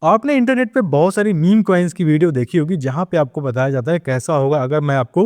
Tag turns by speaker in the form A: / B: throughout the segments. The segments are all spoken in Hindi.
A: आपने इंटरनेट पे बहुत सारी मीम कॉइन्स की वीडियो देखी होगी जहाँ पे आपको बताया जाता है कैसा होगा अगर मैं आपको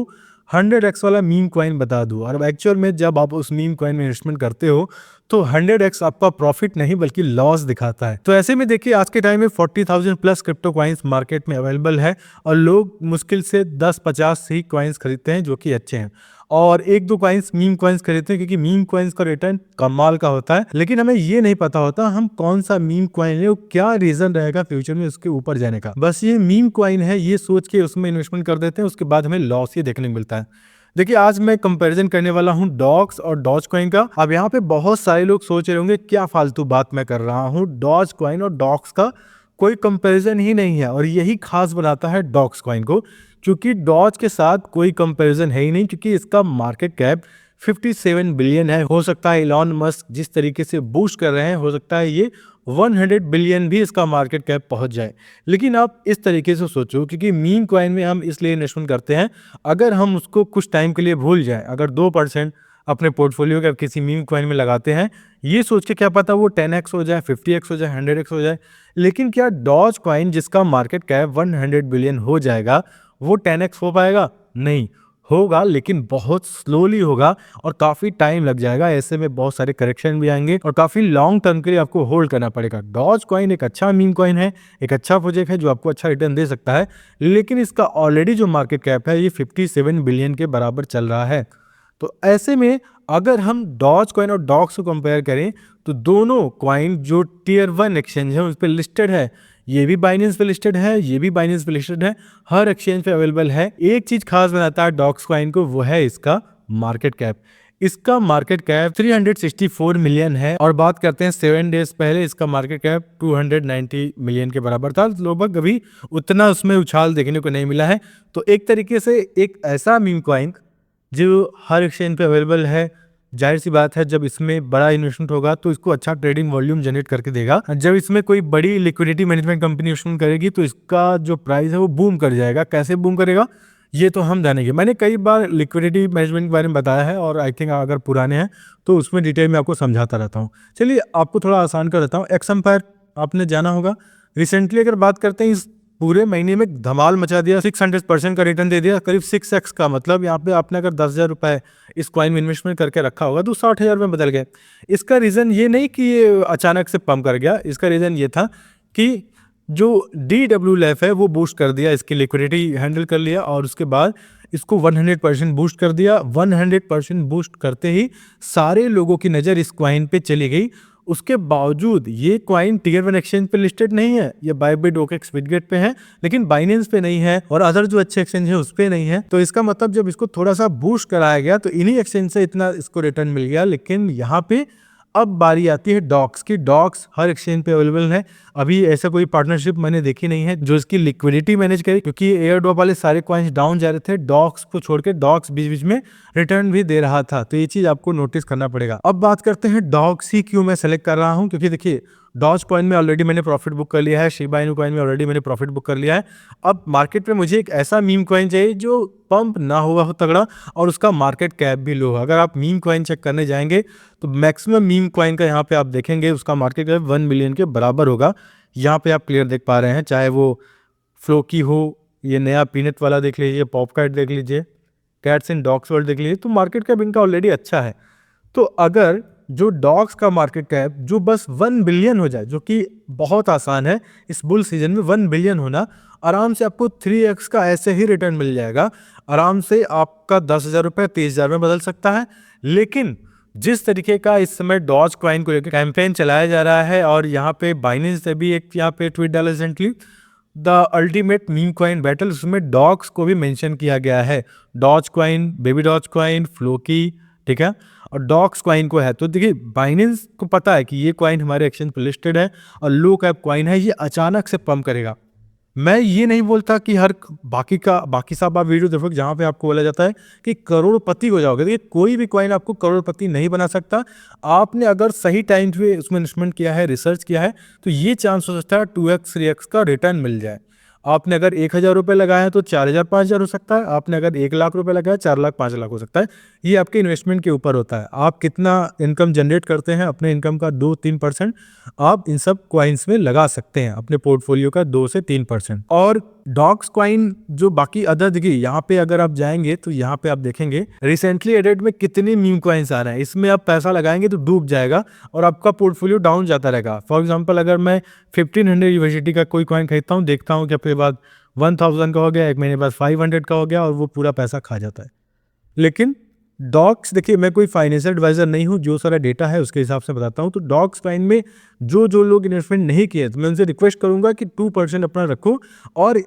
A: 100x वाला मीम कॉइन बता दूं। और एक्चुअल में जब आप उस मीम कॉइन में इन्वेस्टमेंट करते हो तो 100x आपका प्रॉफिट नहीं बल्कि लॉस दिखाता है। तो ऐसे में देखिए आज के टाइम में 40,000 प्लस क्रिप्टो कॉइन्स मार्केट में अवेलेबल है और लोग मुश्किल से 10-50 ही कॉइन्स खरीदते हैं जो कि अच्छे हैं, और एक दो कॉइन्स मीम कॉइन्स खरीदते हैं क्योंकि मीम कॉइन्स का रिटर्न कमाल का होता है। लेकिन हमें ये नहीं पता होता हम कौन सा मीम कॉइन है, वो क्या रीजन रहेगा फ्यूचर में उसके ऊपर जाने का। बस ये मीम कॉइन है ये सोच के उसमें इन्वेस्टमेंट कर देते हैं, उसके बाद हमें लॉस ही देखने को मिलता है। देखिए आज मैं कंपैरिजन करने वाला हूँ डॉक्स और डॉज कॉइन का। अब यहाँ पे बहुत सारे लोग सोच रहे होंगे क्या फालतू बात मैं कर रहा हूँ, डॉज कॉइन और डॉक्स का कोई कंपैरिजन ही नहीं है। और यही खास बनाता है डॉक्स कॉइन को, क्योंकि डॉज के साथ कोई कंपैरिजन है ही नहीं, क्योंकि इसका मार्केट कैप 57 बिलियन है। हो सकता है इलॉन मस्क जिस तरीके से बूस्ट कर रहे हैं हो सकता है ये 100 बिलियन भी इसका मार्केट कैप पहुंच जाए। लेकिन आप इस तरीके से सोचो, क्योंकि मीम कॉइन में हम इसलिए इन्वेस्टमेंट करते हैं अगर हम उसको कुछ टाइम के लिए भूल जाए, अगर 2% अपने पोर्टफोलियो के किसी मीम कॉइन में लगाते हैं ये सोच के क्या पता वो 10x हो जाए, 50x हो जाए, 100x हो जाए। लेकिन क्या डॉज कॉइन जिसका मार्केट कैप 100 बिलियन हो जाएगा वो 10x हो पाएगा? नहीं होगा, लेकिन बहुत स्लोली होगा और काफ़ी टाइम लग जाएगा। ऐसे में बहुत सारे करेक्शन भी आएंगे और काफ़ी लॉन्ग टर्म के लिए आपको होल्ड करना पड़ेगा। डॉज कॉइन एक अच्छा मीम कॉइन है, एक अच्छा प्रोजेक्ट है जो आपको अच्छा रिटर्न दे सकता है, लेकिन इसका ऑलरेडी जो मार्केट कैप है ये 57 बिलियन के बराबर चल रहा है। तो ऐसे में अगर हम डॉज कॉइन और डॉक्स को कंपेयर करें तो दोनों कॉइन जो टियर 1 एक्सचेंज है उस पर लिस्टेड है, ये भी बाइनेंस पे लिस्टेड है, ये भी बाइनेंस पे लिस्टेड है, हर एक्सचेंज पे अवेलेबल है। एक चीज खास बनाता है डॉक्स कॉइन को, वो है इसका मार्केट कैप। इसका मार्केट कैप 364 मिलियन है और बात करते हैं 7 डेज पहले इसका मार्केट कैप 290 मिलियन के बराबर था। लगभग अभी उतना उसमें उछाल देखने को नहीं मिला है। तो एक तरीके से एक ऐसा मीम कॉइन जो हर एक्सचेंज पे अवेलेबल है, जाहिर सी बात है जब इसमें बड़ा इन्वेस्टमेंट होगा तो इसको अच्छा ट्रेडिंग वॉल्यूम जनरेट करके देगा। जब इसमें कोई बड़ी लिक्विडिटी मैनेजमेंट कंपनी इन्वेस्टमेंट करेगी तो इसका जो प्राइस है वो बूम कर जाएगा। कैसे बूम करेगा ये तो हम जानेंगे। मैंने कई बार लिक्विडिटी मैनेजमेंट के बारे में बताया है और आई थिंक अगर पुराने हैं तो उसमें डिटेल में आपको समझाता रहता हूँ। चलिए आपको थोड़ा आसान कर देता हूँ। एक्सएम्पायर आपने जाना होगा। रिसेंटली अगर बात करते हैं इस पूरे महीने में धमाल मचा दिया, 600% का रिटर्न दे दिया, करीब 6x का। मतलब यहाँ पे आपने अगर 10,000 रुपए इस कॉइन में इन्वेस्टमेंट करके रखा होगा तो 60,000 में बदल गए। इसका रीज़न ये नहीं कि ये अचानक से पंप कर गया, इसका रीज़न ये था कि जो DWLF है वो बूस्ट कर दिया, इसकी लिक्विडिटी हैंडल कर लिया और उसके बाद इसको 100% बूस्ट कर दिया। 100% बूस्ट करते ही सारे लोगों की नज़र इस कॉइन पे चली गई। उसके बावजूद ये कॉइन टियर 1 एक्सचेंज पे लिस्टेड नहीं है, ये बाइबिट, ओकेक्स, बिटगेट पे है, लेकिन बाइनेंस पे नहीं है और अदर जो अच्छे एक्सचेंज है उस पे नहीं है। तो इसका मतलब जब इसको थोड़ा सा बूस्ट कराया गया तो इन्हीं एक्सचेंज से इतना इसको रिटर्न मिल गया। लेकिन यहाँ पे अब बारी आती है डॉक्स की। डॉक्स हर एक्सचेंज पे अवेलेबल है। अभी ऐसा कोई पार्टनरशिप मैंने देखी नहीं है जो इसकी लिक्विडिटी मैनेज करे, क्योंकि एयर ड्रॉप वाले सारे कॉइन्स डाउन जा रहे थे, डॉक्स को छोड़ के डॉक्स बीच बीच में रिटर्न भी दे रहा था। तो ये चीज आपको नोटिस करना पड़ेगा। अब बात करते हैं डॉक्स ही क्यों मैं सेलेक्ट कर रहा हूँ, क्योंकि देखिए डॉज कॉइन में ऑलरेडी मैंने प्रॉफिट बुक कर लिया है, शिबा इनू कॉइन में ऑलरेडी मैंने प्रॉफिट बुक कर लिया है। अब मार्केट में मुझे एक ऐसा मीम कॉइन चाहिए जो पंप ना हुआ हो तगड़ा और उसका मार्केट कैप भी लो। अगर आप मीम कॉइन चेक करने जाएंगे तो मैक्सिमम मीम कॉइन का यहाँ पे आप देखेंगे उसका मार्केट कैप 1 बिलियन के बराबर होगा। यहाँ पे आप क्लियर देख पा रहे हैं, चाहे वो फ्लोकी हो, ये नया पीनट वाला देख लीजिए, पॉपकार्ट देख लीजिए, कैट्स इन डॉग्स वर्ल्ड देख लीजिए, तो मार्केट कैप इनका ऑलरेडी अच्छा है। तो अगर जो डॉग्स का मार्केट कैप जो बस 1 बिलियन हो जाए, जो कि बहुत आसान है इस बुल सीजन में 1 बिलियन होना, आराम से आपको 3x का ऐसे ही रिटर्न मिल जाएगा। आराम से आपका 10,000 रुपये 30,000 में बदल सकता है। लेकिन जिस तरीके का इस समय डॉज कॉइन को लेकर कैंपेन चलाया जा रहा है और यहाँ पे बाइनेंस से भी एक यहाँ पे ट्वीट डाला recently, the ultimate meme coin battle, उसमें डॉग्स को भी मेंशन किया गया है। Doge coin, baby Doge coin, Floki, ठीक है, और डॉक्स कॉइन को है। तो देखिए बाइनेंस को पता है कि ये कॉइन हमारे एक्सचेंज पर लिस्टेड है और लो कैप कॉइन है, ये अचानक से पंप करेगा। मैं ये नहीं बोलता कि हर बाकी सब आप वीडियो देखोगे जहाँ पे आपको बोला जाता है कि करोड़पति हो जाओगे। देखिए कोई भी कॉइन आपको करोड़पति नहीं बना सकता। आपने अगर सही टाइम पे उसमें इन्वेस्टमेंट किया है, रिसर्च किया है, तो ये चांस हो सकता है 2x 3x का रिटर्न मिल जाए। आपने अगर 1000 रुपये लगाया तो 4000 5000 हो सकता है, आपने अगर 1 लाख रुपये लगाया 4 लाख 5 लाख हो सकता है। ये आपके इन्वेस्टमेंट के ऊपर होता है, आप कितना इनकम जनरेट करते हैं, अपने इनकम का 2-3% आप इन सब कॉइन्स में लगा सकते हैं, अपने पोर्टफोलियो का 2 से 3%। और डॉक्स कॉइन जो बाकी अदर देखिए, यहाँ पे अगर आप जाएंगे तो यहाँ पे आप देखेंगे रिसेंटली एडेड में कितने मीम कॉइन्स आ रहे हैं। इसमें आप पैसा लगाएंगे तो डूब जाएगा और आपका पोर्टफोलियो डाउन जाता रहेगा। फॉर एग्जांपल अगर मैं 1500 यूनिवर्सिटी का कोई कॉइन खरीदता हूँ, देखता हूँ कि अपने बाद 1000 का हो गया, एक महीने बाद 500 का हो गया और वो पूरा पैसा खा जाता है। लेकिन डॉक्स देखिए, मैं कोई फाइनेंशियल एडवाइजर नहीं हूँ, जो सारा डेटा है उसके हिसाब से बताता हूँ। तो डॉक्स कॉइन में जो लोग इन्वेस्टमेंट नहीं किए तो मैं उनसे रिक्वेस्ट करूंगा कि 2% अपना रखो और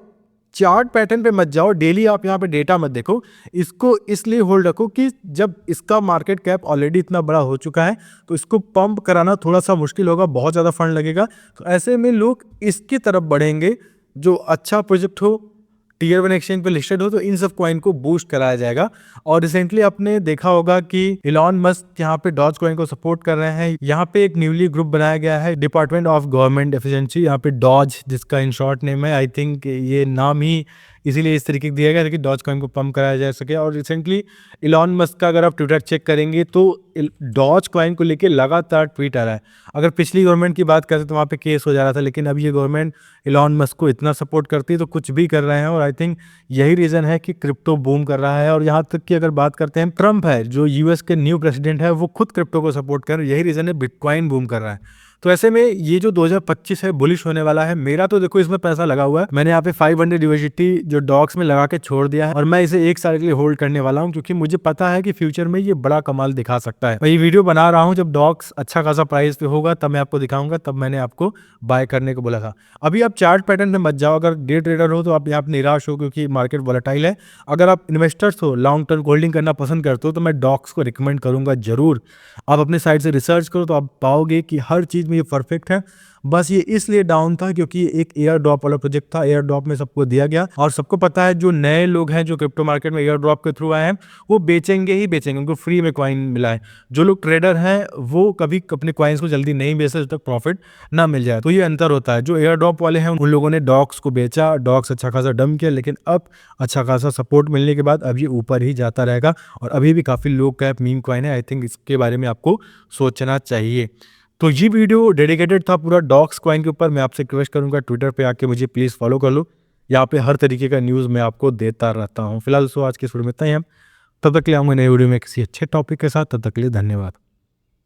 A: चार्ट पैटर्न पे मत जाओ, डेली आप यहाँ पे डेटा मत देखो। इसको इसलिए होल्ड रखो कि जब इसका मार्केट कैप ऑलरेडी इतना बड़ा हो चुका है तो इसको पंप कराना थोड़ा सा मुश्किल होगा, बहुत ज़्यादा फंड लगेगा। तो ऐसे में लोग इसकी तरफ बढ़ेंगे जो अच्छा प्रोजेक्ट हो, टीयर 1 एक्सचेंज पे लिस्टेड हो, तो इन सब कॉइन को बूस्ट कराया जाएगा। और रिसेंटली आपने देखा होगा कि इलॉन मस्क यहाँ पे डॉज कॉइन को सपोर्ट कर रहे हैं। यहाँ पे एक न्यूली ग्रुप बनाया गया है, डिपार्टमेंट ऑफ गवर्नमेंट एफिशिएंसी, यहाँ पे डॉज जिसका इन शॉर्ट नेम है। आई थिंक ये नाम ही इसीलिए इस तरीके का दिया गया कि डॉज कॉइन को पंप कराया जा सके। और रिसेंटली इलॉन मस्क का अगर आप ट्विटर चेक करेंगे तो डॉज कॉइन को लेके लगातार ट्वीट आ रहा है। अगर पिछली गवर्नमेंट की बात करते तो वहाँ पे केस हो जा रहा था, लेकिन अब ये गवर्नमेंट इलॉन मस्क को इतना सपोर्ट करती है तो कुछ भी कर रहे हैं। और आई थिंक यही रीज़न है कि क्रिप्टो बूम कर रहा है। और यहाँ तक कि अगर बात करते हैं, ट्रम्प है जो यूएस के न्यू प्रेसिडेंट है, वो खुद क्रिप्टो को सपोर्ट कर, यही रीज़न है बिटकॉइन बूम कर रहा है। तो ऐसे में ये जो 2025 है बुलिश होने वाला है। मेरा तो देखो इसमें पैसा लगा हुआ है, मैंने यहाँ पे 500 यूनिवर्सिटी जो डॉक्स में लगा के छोड़ दिया है और मैं इसे 1 साल के लिए होल्ड करने वाला हूँ, क्योंकि मुझे पता है कि फ्यूचर में ये बड़ा कमाल दिखा सकता है। मैं ये वीडियो बना रहा हूँ जब डॉक्स अच्छा खासा प्राइस पे होगा, तब मैं आपको दिखाऊंगा, तब मैंने आपको बाय करने को बोला था। अभी आप चार्ट पैटर्न में मत जाओ, अगर डे ट्रेडर हो तो आप यहाँ पे निराश हो क्योंकि मार्केट वोलेटाइल है। अगर आप इन्वेस्टर्स हो, लॉन्ग टर्म होल्डिंग करना पसंद करते हो, तो मैं डॉक्स को रिकमेंड करूंगा जरूर। आप अपने साइड से रिसर्च करो तो आप पाओगे कि हर चीज़ में ये परफेक्ट है। बस ये इसलिए डाउन था क्योंकि एक एयर ड्रॉप वाला प्रोजेक्ट था, एयर ड्रॉप में सबको दिया गया। और सबको पता है जो नए लोग हैं जो क्रिप्टो मार्केट में एयर ड्रॉप के थ्रू आए हैं, वो बेचेंगे ही बेचेंगे, उनको फ्री में कॉइन मिला है। जो लोग ट्रेडर हैं वो कभी अपने कॉइन्स को जल्दी नहीं बेचते जब तक प्रॉफिट ना मिल जाए। तो ये अंतर होता है। जो एयर ड्रॉप वाले हैं उन लोगों ने डॉक्स को बेचा, डॉक्स अच्छा खासा डंप किया, लेकिन अब अच्छा खासा सपोर्ट मिलने के बाद अब ये ऊपर ही जाता रहेगा। और अभी भी काफ़ी लो कैप मीम कॉइन है, आई थिंक इसके बारे में आपको सोचना चाहिए। तो ये वीडियो डेडिकेटेड था पूरा डॉक्स कॉइन के ऊपर। मैं आपसे रिक्वेस्ट करूंगा ट्विटर पे आके मुझे प्लीज़ फॉलो कर लो, यहाँ पे हर तरीके का न्यूज़ मैं आपको देता रहता हूँ। फिलहाल दोस्तों आज की इस वीडियो में इतना ही। हम तब तक के लिए आऊँगा नई वीडियो में किसी अच्छे टॉपिक के साथ। तब तक के लिए धन्यवाद।